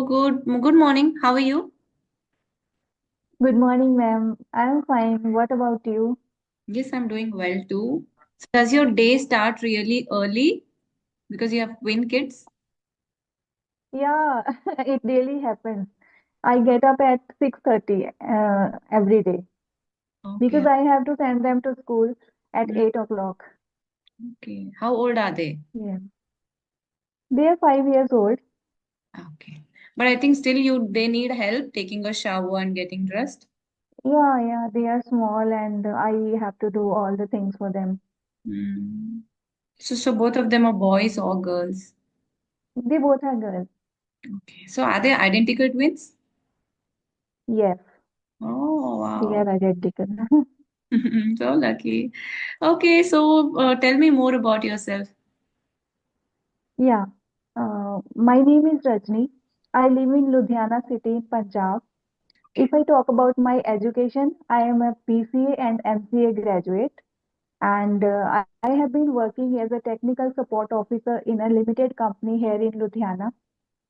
Good morning. How are you? Good morning, ma'am. I'm fine. What about you? Yes, I'm doing well too. So does your day start really early because you have twin kids? Yeah, it really happens. I get up at 6:30 every day because Okay. I have to send them to school at Mm, 8 o'clock. okay. How old are they? Yeah. They are 5 years old. Okay. But I think still they need help taking a shower and getting dressed. Yeah, they are small and I have to do all the things for them. Mm. So both of them are boys or girls? They both are girls. Okay. So are they identical twins? Yes, Oh, they wow. are identical. So lucky. Okay, so tell me more about yourself. Yeah. My name is Rajni. I live in Ludhiana city in Punjab. Okay. If I talk about my education, I am a PCA and MCA graduate, and I have been working as a technical support officer in a limited company here in Ludhiana.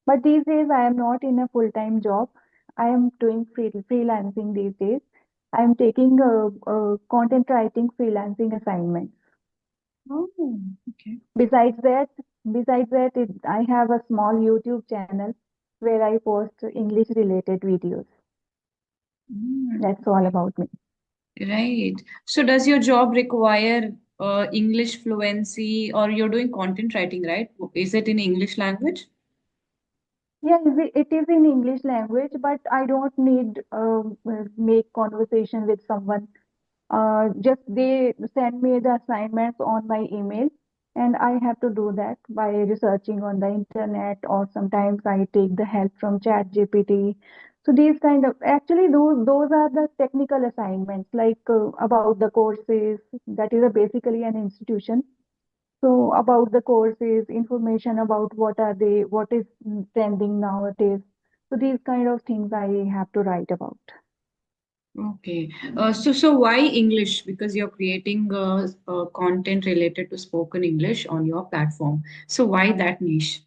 But these days, I am not in a full-time job. I am doing freelancing these days. I am taking content writing freelancing assignments. Oh, okay. Besides that, I have a small YouTube channel where I post English-related videos. Mm, That's all about me. right. So does your job require English fluency or you're doing content writing, right? Is it in English language? Yeah, it is in English language, but I don't need make conversation with someone. Just they send me the assignments on my email, and I have to do that by researching on the internet, or sometimes I take the help from Chat GPT. So these kind of actually those are the technical assignments, like about the courses. That is basically an institution, so about the courses, information about what are they, what is trending nowadays. So these kind of things I have to write about. Okay. So why English? Because you're creating content related to spoken English on your platform. So why that niche?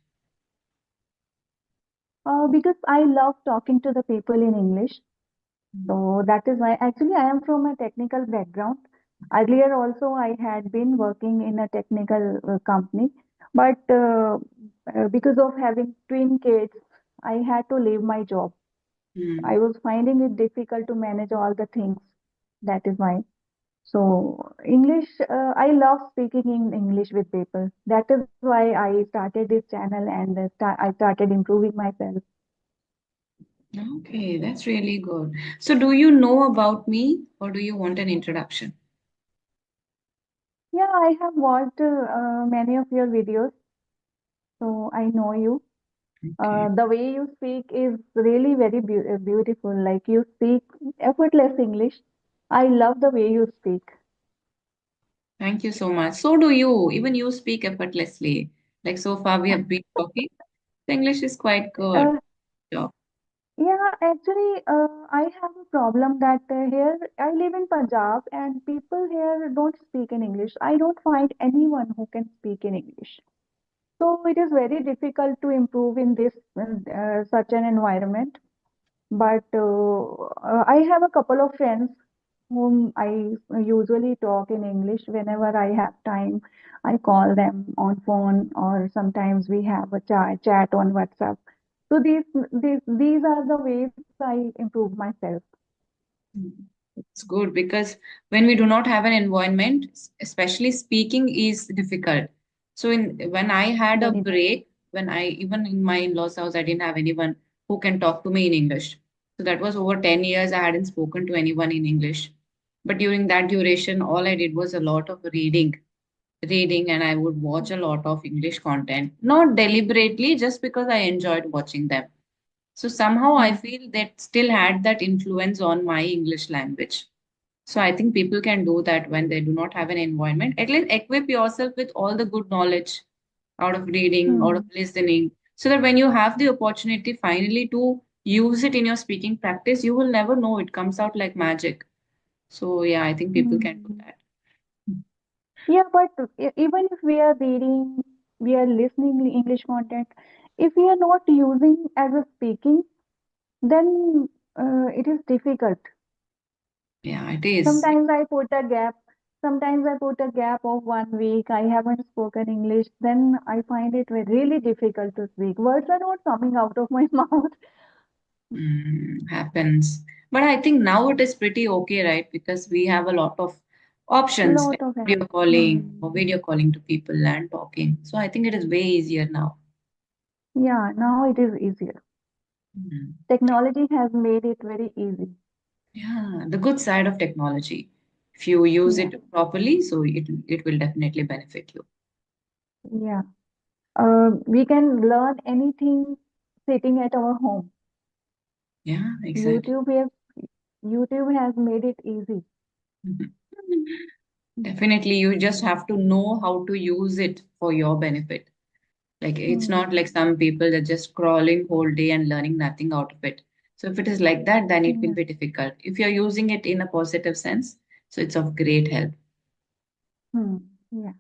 Because I love talking to the people in English. So that is why actually I am from a technical background. Earlier also I had been working in a technical company, but because of having twin kids, I had to leave my job. Hmm. I was finding it difficult to manage all the things. That is why. So English, I love speaking in English with people. That is why I started this channel and I started improving myself. Okay, that's really good. So do you know about me or do you want an introduction? Yeah, I have watched many of your videos, so I know you. Okay. The way you speak is really very beautiful. Like you speak effortless English. I love the way you speak. Thank you so much. So do you. Even you speak effortlessly. Like so far we have been talking. The English is quite good. Uh, So, Yeah, actually, I have a problem that here I live in Punjab and people here don't speak in English. I don't find anyone who can speak in English. So it is very difficult to improve in this such an environment. But I have a couple of friends whom I usually talk in English whenever I have time. I call them on phone or sometimes we have a chat on WhatsApp. So these are the ways I improve myself. mm, it's good because when we do not have an environment, especially speaking is difficult. So when I had a Very much. break, when I even in my in-laws house, I didn't have anyone who can talk to me in English. So that was over 10 years I hadn't spoken to anyone in English. But during that duration, all I did was a lot of reading, and I would watch a lot of English content, not deliberately, just because I enjoyed watching them. So somehow I Hmm. feel that still had that influence on my English language. So I think people can do that when they do not have an environment. At least equip yourself with all the good knowledge out of reading, out of Hmm. listening, so that when you have the opportunity finally to use it in your speaking practice, you will never know it comes out like magic. So yeah, I think people can do Hmm. that. Yeah, but even if we are reading, we are listening English content. If we are not using as a speaking, then it is difficult. Yeah, it is. Sometimes I put a gap. Sometimes I put a gap of 1 week. I haven't spoken English. Then I find it really difficult to speak. Words are not coming out of my mouth. Happens. But I think now it is pretty okay, right? Because we have a lot of options, Lot like of audio help. calling or video calling to people and talking. So I think it is way easier now. Yeah, now it is easier. Mm. Technology has made it very easy. Yeah, the good side of technology. If you use Yeah, it properly, so it will definitely benefit you. yeah. We can learn anything sitting at our home. Yeah, exactly. YouTube has YouTube has made it easy. Mhm. Definitely, you just have to know how to use it for your benefit. Like it's not like Hmm. some people that just scrolling whole day and learning nothing out of it. So if it is like that, then it will Yeah. be difficult. If you're using it in a positive sense, so it's of great help. Hmm. Yeah.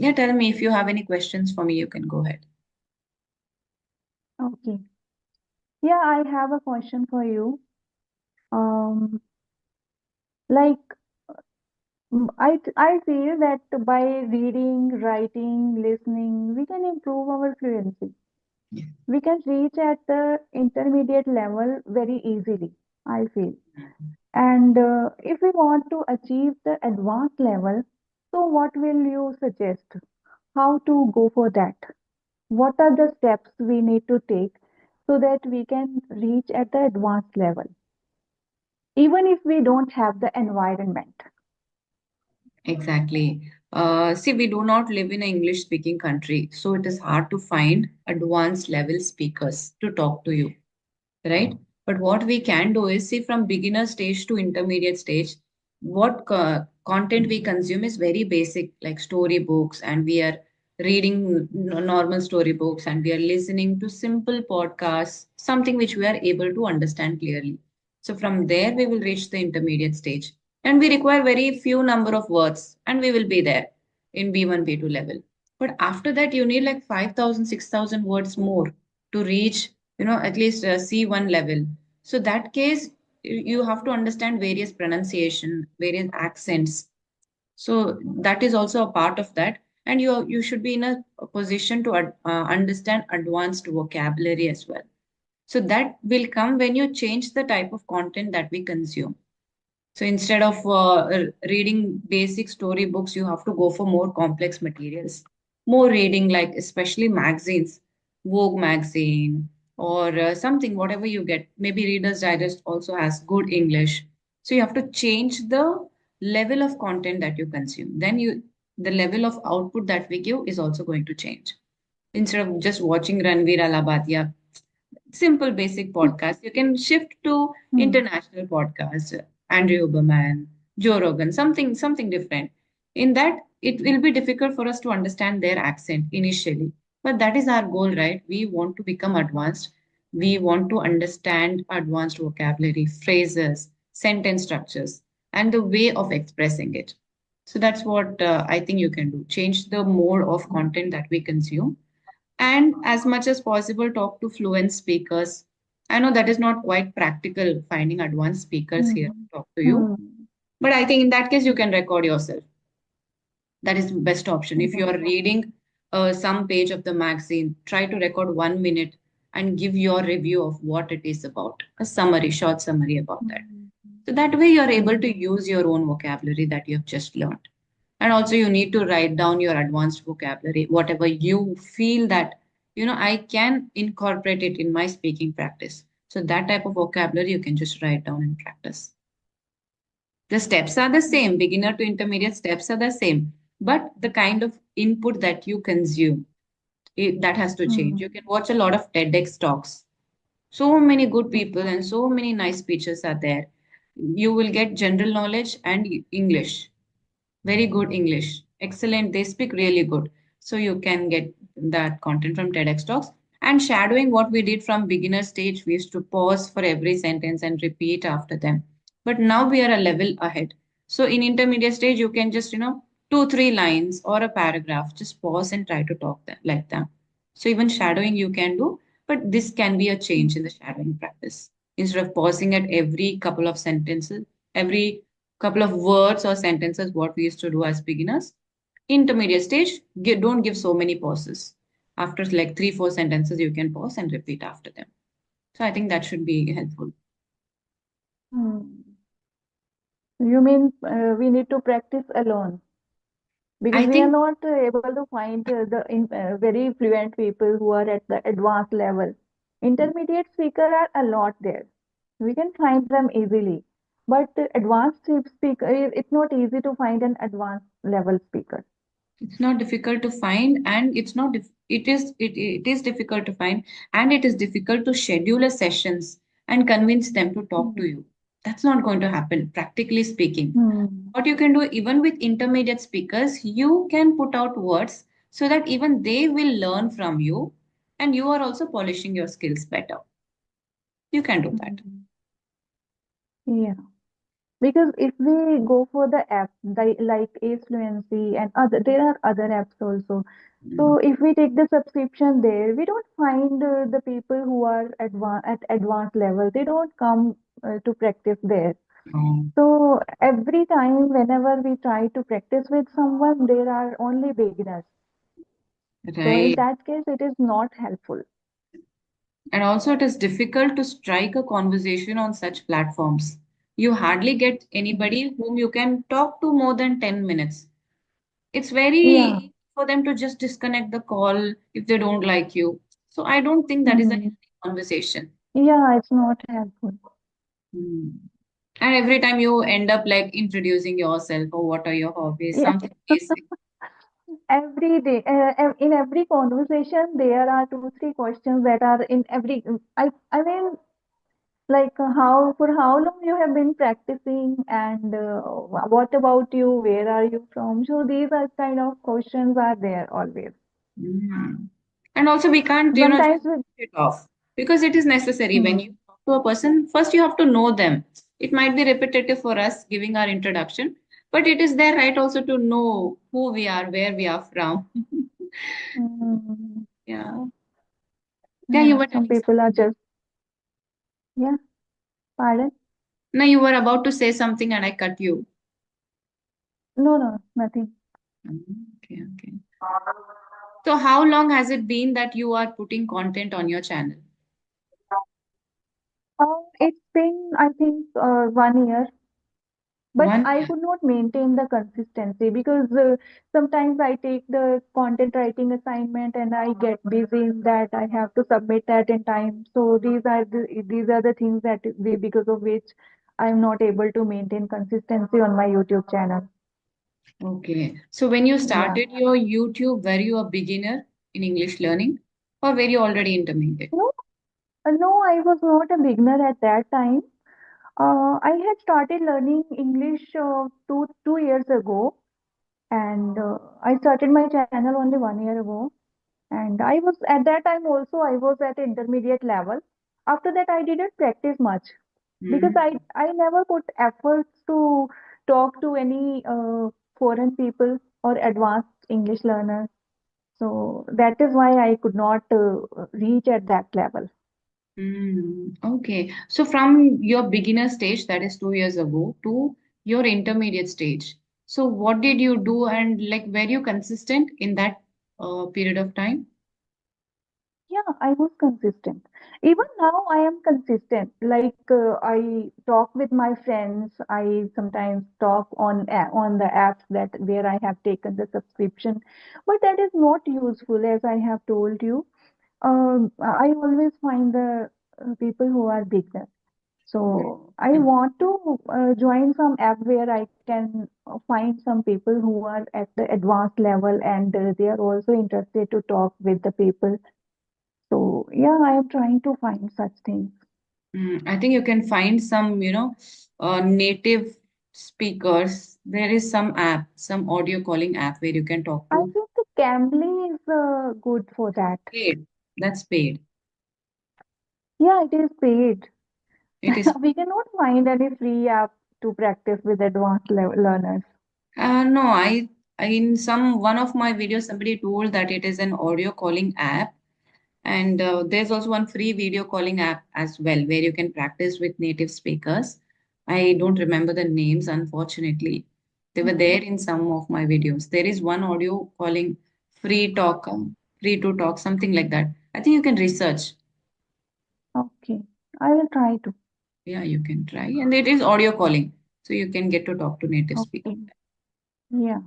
Yeah, tell me if you have any questions for me, you can go ahead. Okay. Yeah, I have a question for you. Um, like I feel that by reading, writing, listening, we can improve our fluency. Yeah. We can reach at the intermediate level very easily, I feel. And if we want to achieve the advanced level, so what will you suggest? How to go for that? What are the steps we need to take so that we can reach at the advanced level, even if we don't have the environment? Exactly. See, we do not live in an English speaking country, so it is hard to find advanced level speakers to talk to you, right? But what we can do is see from beginner stage to intermediate stage, what content we consume is very basic, like storybooks, and we are reading normal storybooks, and we are listening to simple podcasts, something which we are able to understand clearly. So from there, we will reach the intermediate stage, and we require very few number of words, and we will be there in B1, B2 level. But after that, you need like 5,000, 6,000 words more to reach at least C1 level. So that case, you have to understand various pronunciation, various accents. So that is also a part of that. And you should be in a position to understand advanced vocabulary as well. So that will come when you change the type of content that we consume. So instead of reading basic storybooks, you have to go for more complex materials. More reading, like especially magazines, Vogue magazine, or something, whatever you get. Maybe Reader's Digest also has good English. So you have to change the level of content that you consume. Then the level of output that we give is also going to change. Instead of just watching Ranveer Alabadia, simple basic podcast, you can shift to Hmm. international podcasts, Andrew Huberman, Joe Rogan, something different. In that, it will be difficult for us to understand their accent initially, but that is our goal, right? We want to become advanced. We want to understand advanced vocabulary, phrases, sentence structures, and the way of expressing it. So that's what I think you can do. Change the mode of content that we consume, and as much as possible talk to fluent speakers. I know that is not quite practical finding advanced speakers here Hmm. to talk to you, Hmm. but I think in that case you can record yourself. That is the best option. If you Yeah. are reading some page of the magazine, try to record 1 minute and give your review of what it is about, a summary, short summary about that. Hmm. So that way you're able Hmm. to use your own vocabulary that you have just learned. And also you need to write down your advanced vocabulary, whatever you feel that, I can incorporate it in my speaking practice. So that type of vocabulary you can just write down and practice. The steps are the same, beginner to intermediate steps are the same, but the kind of input that you consume, that has to change. Hmm. You can watch a lot of TEDx talks. So many good people and so many nice speeches are there. You will get general knowledge and English, very good English, excellent. They speak really good. So you can get that content from TEDx talks. And shadowing, what we did from beginner stage, we used to pause for every sentence and repeat after them. But now we are a level ahead. So in intermediate stage, you can just, two, three lines or a paragraph, just pause and try to talk them like them. So even shadowing you can do, but this can be a change in the shadowing practice. Instead of pausing at every couple of sentences, every couple of words or sentences, what we used to do as beginners, intermediate stage, don't give so many pauses. After like three, four sentences, you can pause and repeat after them. So I think that should be helpful. Hmm. You mean we need to practice alone because I we are think not able to find very fluent people who are at the advanced level. Intermediate speaker are a lot there. We can find them easily, but advanced speaker, it's not easy to find an advanced level speaker. it's not difficult to find, and it's not it is difficult to find, and it is difficult to schedule a sessions and convince them to talk to Hmm. you. That's not going to happen, practically speaking. Hmm. What you can do, even with intermediate speakers, you can put out words so that even they will learn from you, and you are also polishing your skills better. You can do that. Hmm. Yeah. Because if we go for the app, like Ace Fluency and other, there are other apps also. So Mm. if we take the subscription there, we don't find the people who are at advanced level. They don't come to practice there. Oh, So every time, whenever we try to practice with someone, there are only beginners. So in right. that case, it is not helpful. And also, it is difficult to strike a conversation on such platforms. You hardly get Mm. anybody whom you can talk to more than 10 minutes. It's very Yeah. easy for them to just disconnect the call if they don't like you. So, I don't think that is a Hmm. healthy conversation. Yeah, it's not helpful. Hmm. And every time you end up like introducing yourself or what are your hobbies, Yeah. something basic. Every day, in every conversation, there are two, three questions that are in every. I mean, like how for how long you have been practicing, and what about you? Where are you from? So these are kind of questions are there always. Mm. And also, we can't, just Sometimes with, brush it off because it is necessary. When you hmm, talk to a person, first you have to know them. It might be repetitive for us giving our introduction, but it is their right also to know who we are, where we are from. hmm, Yeah. Yeah, you yeah, were some telling people are something. just, yeah, pardon. No, you were about to say something and I cut you. No, no, nothing. Okay, okay. So, how long has it been that you are putting content on your channel? It's been, I think, 1 year. But One I year. could not maintain the consistency because sometimes I take the content writing assignment and I get busy in that. I have to submit that in time. So these are the things that because of which I'm not able to maintain consistency on my YouTube channel. Okay. So, when you Yeah. started your YouTube, were you a beginner in English learning or were you already intermediate? No, no, I was not a beginner at that time. I had started learning English two years ago, and I started my channel only 1 year ago. And I was at that time also I was at intermediate level. After that I didn't practice much because Hmm. I never put efforts to talk to any foreign people or advanced English learners. So that is why I could not reach at that level. Hmm. Okay. So, from your beginner stage, that is 2 years ago, to your intermediate stage. So, what did you do and like were you consistent in that period of time? Yeah, I was consistent. Even now, I am consistent. Like I talk with my friends. I sometimes talk on the apps that where I have taken the subscription, but that is not useful, as I have told you. I always find the people who are beginners. So I want to join some app where I can find some people who are at the advanced level and they are also interested to talk with the people. So yeah, I am trying to find such things. I think you can find some, native speakers. There is some app, some audio calling app where you can talk I to think the Cambly is good for that. paid. That's paid. Yeah, it is paid. It is. We cannot find any free app to practice with advanced learners. No, in some one of my videos, somebody told that it is an audio calling app, And there's also one free video calling app as well, where you can practice with native speakers. I don't remember the names, unfortunately. They were Okay. there in some of my videos. There is one audio calling free talk, free to talk, something like that. I think you can research. Okay. I will try to. Yeah, you can try. And it is audio calling. So you can get to talk to native speakers. Okay. Yeah.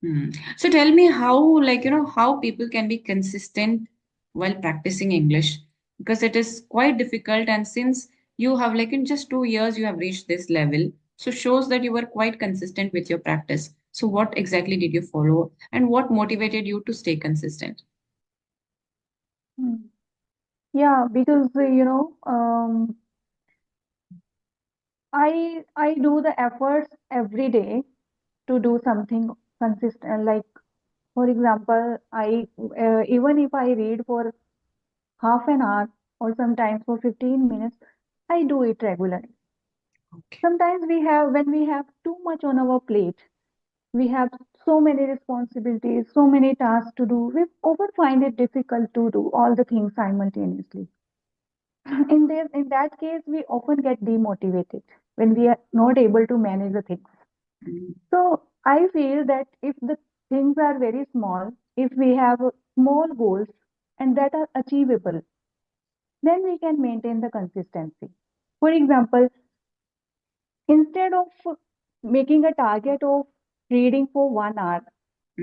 Hmm. So tell me how, how people can be consistent while practicing English, because it is quite difficult. And since you have, like, in just 2 years, you have reached this level, so shows that you were quite consistent with your practice. So what exactly did you follow, and what motivated you to stay consistent? Hmm. Yeah, because I do the efforts every day to do something consistent. Like for example, I even if I read for half an hour or sometimes for 15 minutes, I do it regularly. Okay. Sometimes when we have too much on our plate, we have so many responsibilities, so many tasks to do. We often find it difficult to do all the things simultaneously. In that case, we often get demotivated when we are not able to manage the things. Mm, So I feel that if the things are very small, if we have small goals and that are achievable, then we can maintain the consistency. For example, instead of making a target of reading for 1 hour,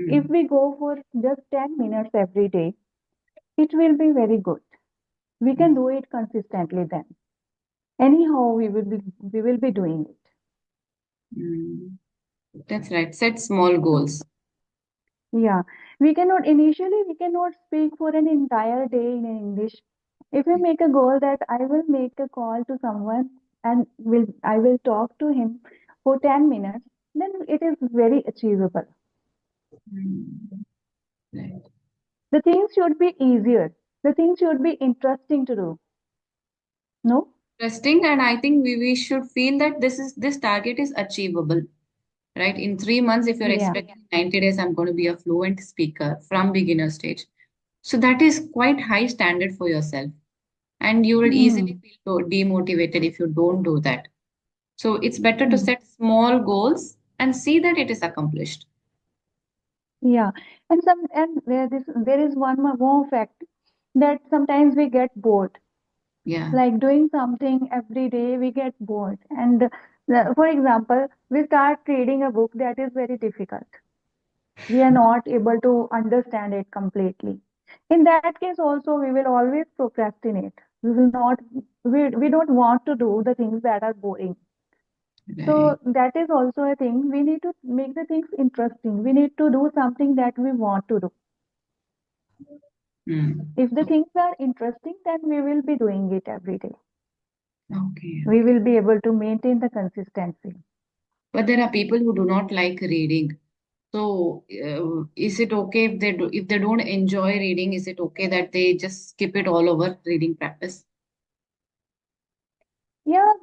if mm, we go for just 10 minutes every day, it will be very good. We mm, can do it consistently then. Anyhow, we will be doing it. mm. That's right. Set small goals. Yeah, we cannot speak for an entire day in English. If we make a goal that I will make a call to someone and I will talk to him for 10 minutes, then it is very achievable. Mm, right. The things should be easier. The things should be interesting to do. No? Interesting, and I think we should feel that this target is achievable, right? In 3 months, if you're Yeah. expecting 90 days, I'm going to be a fluent speaker from beginner stage. So that is quite high standard for yourself. And you will easily Hmm. feel demotivated if you don't do that. So it's better to Hmm. set small goals and see that it is accomplished. Yeah. And there is one more fact that sometimes we get bored. Yeah. Like doing something every day, we get bored. And for example, we start reading a book that is very difficult. We are not able to understand it completely. In that case, also, we will always procrastinate. We don't want to do the things that are boring. Right. So that is also a thing. We need to make the things interesting. We need to do something that we want to do. Hmm. If the things are interesting, then we will be doing it every day. Okay. We will be able to maintain the consistency. But there are people who do not like reading. So, is it okay if if they don't enjoy reading? Is it okay that they just skip it all over reading practice? Yeah,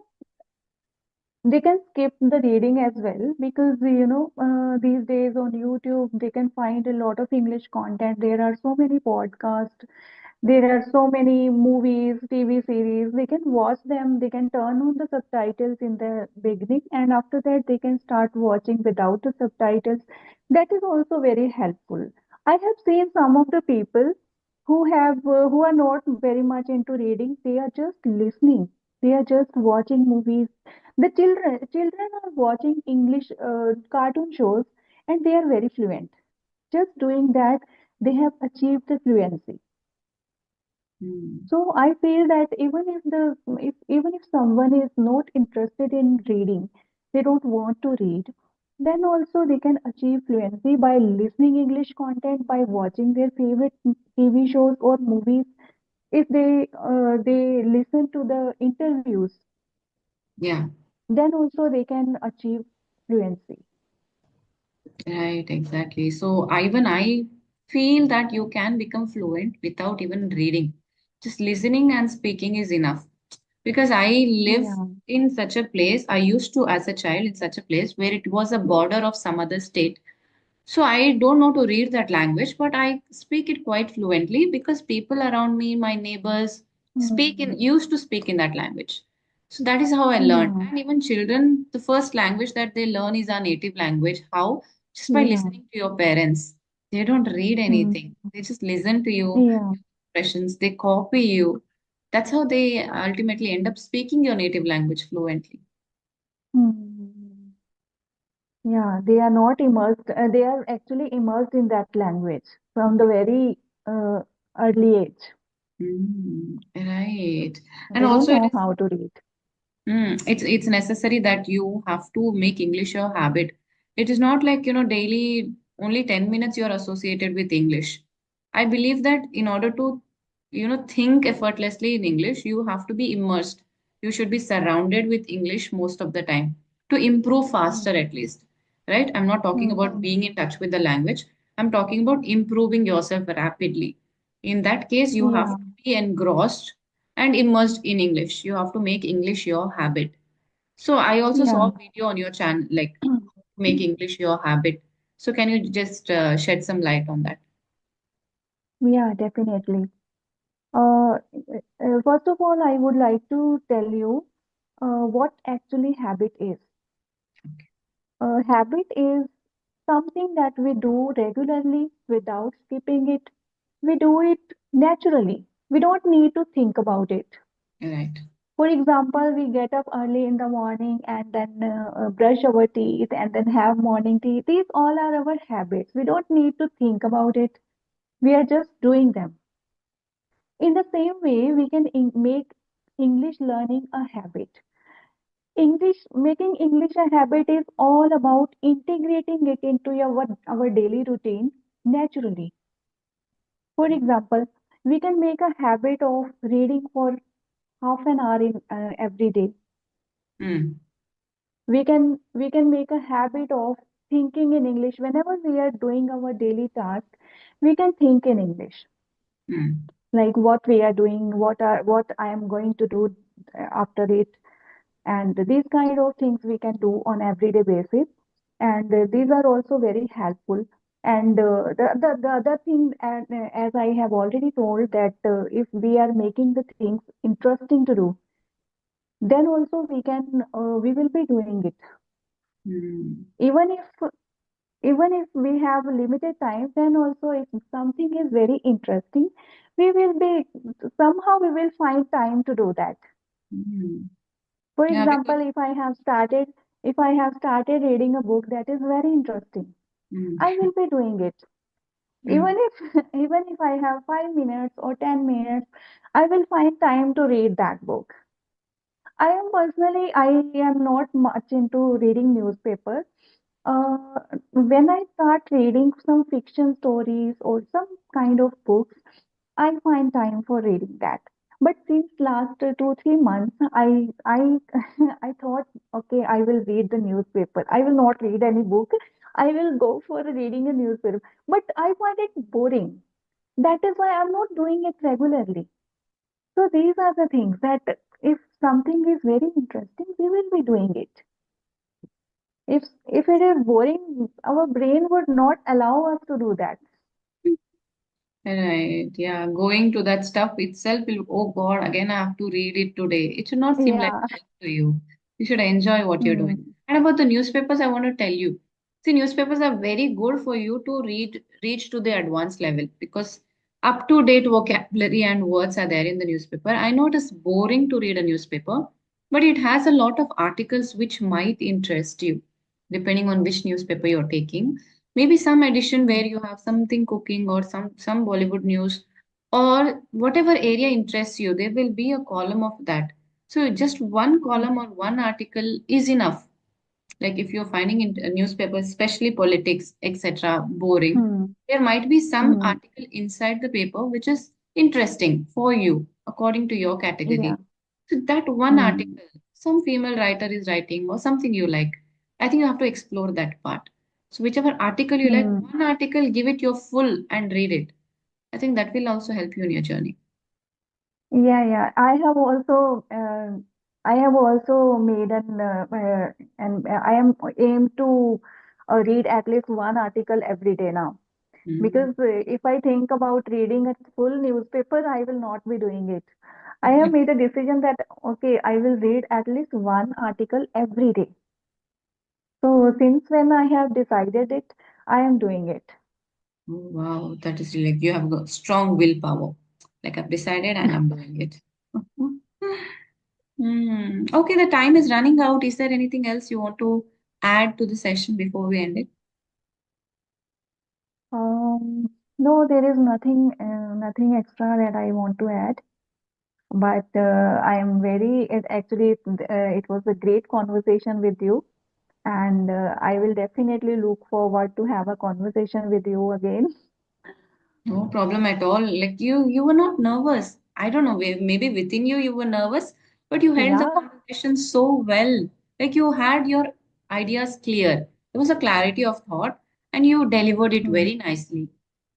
they can skip the reading as well because these days on YouTube they can find a lot of English content. There are so many podcasts, there are so many movies, TV series. They can watch them, they can turn on the subtitles in the beginning, and after that, they can start watching without the subtitles. That is also very helpful. I have seen some of the people who are not very much into reading, they are just listening. They are just watching movies. The children are watching English cartoon shows and they are very fluent. Just doing that, they have achieved the fluency. Hmm. So I feel that even if someone is not interested in reading, they don't want to read, then also they can achieve fluency by listening English content, by watching their favorite TV shows or movies. If they listen to the interviews, Yeah, then also they can achieve fluency. right, exactly. So, even I feel that you can become fluent without even reading. Just listening and speaking is enough. Because I live Yeah. in such a place, I used to, as a child, in such a place where it was a border of some other state. So I don't know to read that language, but I speak it quite fluently because people around me, my neighbors, Hmm. used to speak in that language. So that is how I learned. Yeah. And even children, the first language that they learn is our native language. How? Just by Yeah. listening to your parents. They don't read Hmm. anything. They just listen to you, Yeah. expressions, they copy you. That's how they ultimately end up speaking your native language fluently. Hmm. Yeah, they are not immersed, they are actually immersed in that language from the very uh, early age. Right. And They don't also it know is how to read. it's necessary that you have to make English your habit. It is not like, daily only 10 minutes you're associated with English. I believe that in order to, think effortlessly in English, you have to be immersed. You should be surrounded with English most of the time to improve faster Hmm. at least. Right? I'm not talking about Hmm. being in touch with the language. I'm talking about improving yourself rapidly. In that case, you have Yeah, to be engrossed and immersed in English. You have to make English your habit. So I also saw yeah, a video on your channel, like how to make English your habit. So can you just shed some light on that? yeah, definitely. First of all, I would like to tell you what actually habit is. Habit is something that we do regularly without skipping it. We do it naturally. We don't need to think about it. Right. For example, we get up early in the morning and then brush our teeth and then have morning tea. These all are our habits. We don't need to think about it. We are just doing them. In the same way, we can make English learning a habit. Making English a habit is all about integrating it into our daily routine naturally. For example, we can make a habit of reading for half an hour in every day. Mm, We can make a habit of thinking in English whenever we are doing our daily task. We can think in English, mm, like what we are doing, what I am going to do after it, and these kind of things we can do on everyday basis, and these are also very helpful. And the other thing, and as I have already told, that if we are making the things interesting to do, then also we will be doing it. mm, Even if even if we have limited time, then also if something is very interesting, we will be somehow we will find time to do that. mm. For Yeah, because example, if I have started reading a book that is very interesting, mm, I will be doing it. mm, Even if even if I have 5 minutes or 10 minutes, I will find time to read that book. I am not much into reading newspapers. When I start reading some fiction stories or some kind of books, I find time for reading that. But since last 2 3 months, I I thought, okay, I will read the newspaper. I will not read any book. I will go for reading a newspaper. But I find it boring. That is why I'm not doing it regularly. So these are the things that if something is very interesting, we will be doing it. If it is boring, our brain would not allow us to do that. right. Yeah, going to that stuff itself will, oh God, again I have to read it today. It should not seem like Yeah. work to you. You should enjoy what you're doing. Hmm. And about the newspapers, I want to tell you. See, newspapers are very good for you to reach to the advanced level because up to date vocabulary and words are there in the newspaper. I know it is boring to read a newspaper, but it has a lot of articles which might interest you, depending on which newspaper you're taking. Maybe some edition Hmm. where you have something cooking or some Bollywood news or whatever area interests you, there will be a column of that. So just one column or one article is enough. Like if you're finding in a newspaper, especially politics, etc., boring, Hmm. there might be some Hmm. article inside the paper which is interesting for you according to your Yeah. category. So that one Hmm. article, some female writer is writing or something you like. I think you have to explore that part. So whichever article you like, Hmm. one article, give it your full and read it. I think that will also help you in your journey. Yeah, yeah. I have also made an and I am aim to read at least one article every day now. Mm. Because if I think about reading a full newspaper, I will not be doing it. I have made a decision that, okay, I will read at least one article every day. So since when I have decided it, I am doing it. Oh, wow, that is really like you have got strong willpower. Like I've decided and I'm doing it. Hmm. Okay, the time is running out. Is there anything else you want to add to the session before we end it? No, there is nothing extra that I want to add. But I am very, it was a great conversation with you. And I will definitely look forward to have a conversation with you again. No problem at all. Like you were not nervous. I don't know, maybe within you you were nervous, but you held the Yeah. conversation so well. Like you had your ideas clear. There was a clarity of thought, and you delivered it Mm. very nicely.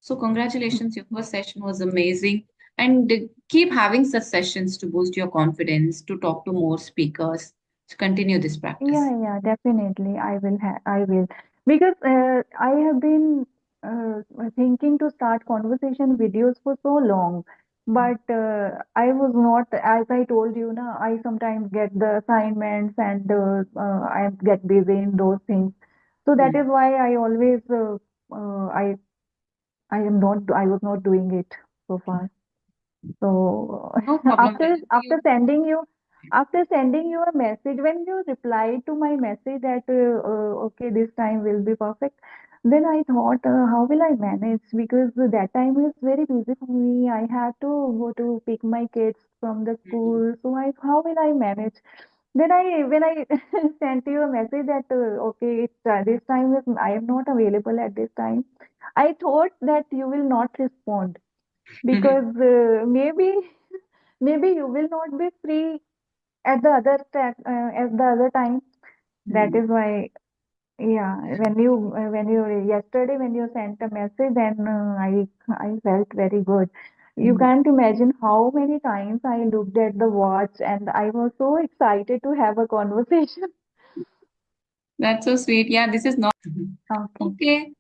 So congratulations, your first session was amazing. And keep having such sessions to boost your confidence, to talk to more speakers, to continue this practice. Yeah, definitely. I will. Because I have been thinking to start conversation videos for so long. But I was not, as I told you, na, I sometimes get the assignments and I get busy in those things. So that Hmm. is why I always, I was not doing it so far. So No problem. Whenever after you sending you a message, when you replied to my message that okay, this time will be perfect, then I thought, how will I manage? Because that time is very busy for me. I had to go to pick my kids from the Mhm. school. So I how will I manage? Then I when I sent you a message that okay, this time is I am not available at this time. I thought that you will not respond because maybe you will not be free at the other time. That Hmm. is why, yeah, when you yesterday when you sent a message, then I felt very good. You Hmm. can't imagine how many times I looked at the watch, and I was so excited to have a conversation. That's so sweet. Yeah, this is not. Okay. Okay.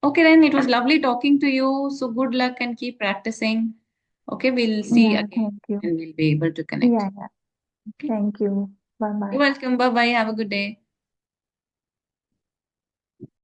Okay, then it was lovely talking to you. So good luck and keep practicing. Okay, we'll see Yeah, again thank you. and we'll be able to connect. Yeah. Okay. Thank you. Bye You're bye. welcome. Bye bye. Have a good day.